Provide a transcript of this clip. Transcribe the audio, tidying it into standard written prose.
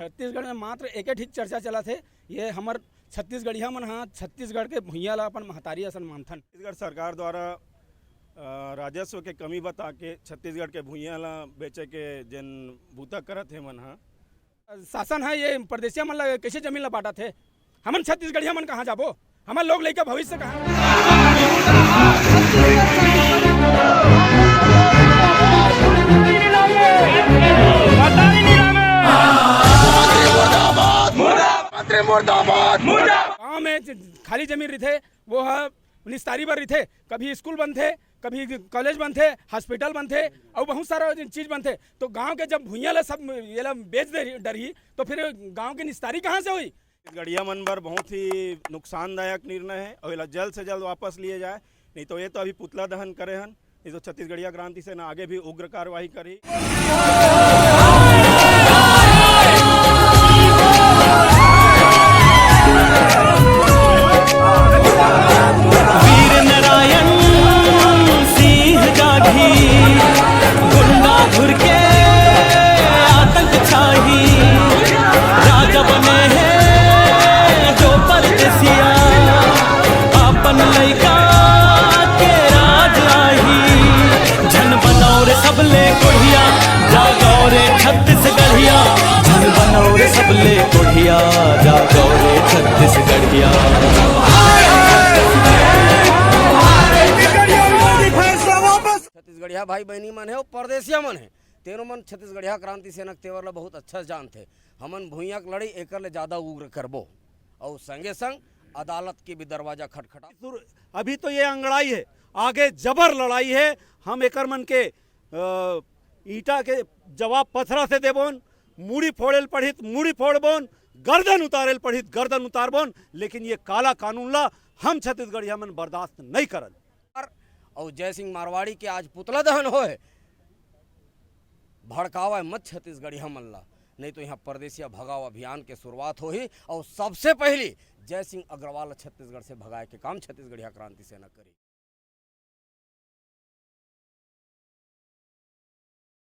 छत्तीसगढ़ में मात्र एक ठीक चर्चा चला थे, ये हमार छत्तीसगढ़िया मन हाँ छत्तीसगढ़ के भुइयां ला अपन महतारी असन मानथन। छत्तीसगढ़ सरकार द्वारा राजस्व के कमी बता के छत्तीसगढ़ के भुइयां ला बेचे के जन बूता करत है मन हाँ। शासन है ये प्रदेशिया मन ला कैसे जमीन ला बांटा थे, हमन छत्तीसगढ़िया मन कहाँ जाबो, हमार लोग लेके भविष्य कहाँ। गाँव में खाली जमीन रही वो है निस्तारी बर रही, कभी स्कूल बनते, कभी कॉलेज बनते, हॉस्पिटल बनते और बहुत सारा चीज बनते। तो गांव के जब भुइयां ला सब ये ला बेच दे डरही तो फिर गांव की निस्तारी कहाँ से हुई। छत्तीसगढ़िया मन बर बहुत ही नुकसानदायक निर्णय है और जल्द से जल्द वापस लिए जाए, नहीं तो ये तो अभी पुतला दहन करे हन, नहीं तो छत्तीसगढ़िया क्रांति सेना आगे भी उग्र कार्रवाई करी। सबले कोढ़िया जागो रे छत्तीसगढ़िया। छत्तीसगढ़िया भाई बहनी मन है और परदेसिया मन है, तेरो मन छत्तीसगढ़िया क्रांति सेना तेवर ला बहुत अच्छा जानते। हमन भुइयां लड़ी एक ले ज्यादा उग्र करबो और संगे संग अदालत के भी दरवाजा खटखटा। अभी तो ये अंगड़ाई है, आगे जबर लड़ाई है। हम एकर मन के ईटा के जवाब पथरा से देबोन, मूड़ी फोड़ेल पढ़ित मूड़ी फोड़बोन, गर्दन उतारेल पढ़ित गर्दन उतारबोन, लेकिन ये काला कानून ला हम छत्तीसगढ़िया मन बर्दाश्त नहीं करल। और जय सिंह मारवाड़ी के आज पुतला दहन होए, भड़कावा मत छत्तीसगढ़िया मन ला, नहीं तो यहाँ परदेसिया भगाओ अभियान के शुरुआत हो ही और सबसे पहली जय सिंह अग्रवाल छत्तीसगढ़ से भगाए के काम छत्तीसगढ़िया क्रांति सेना करी।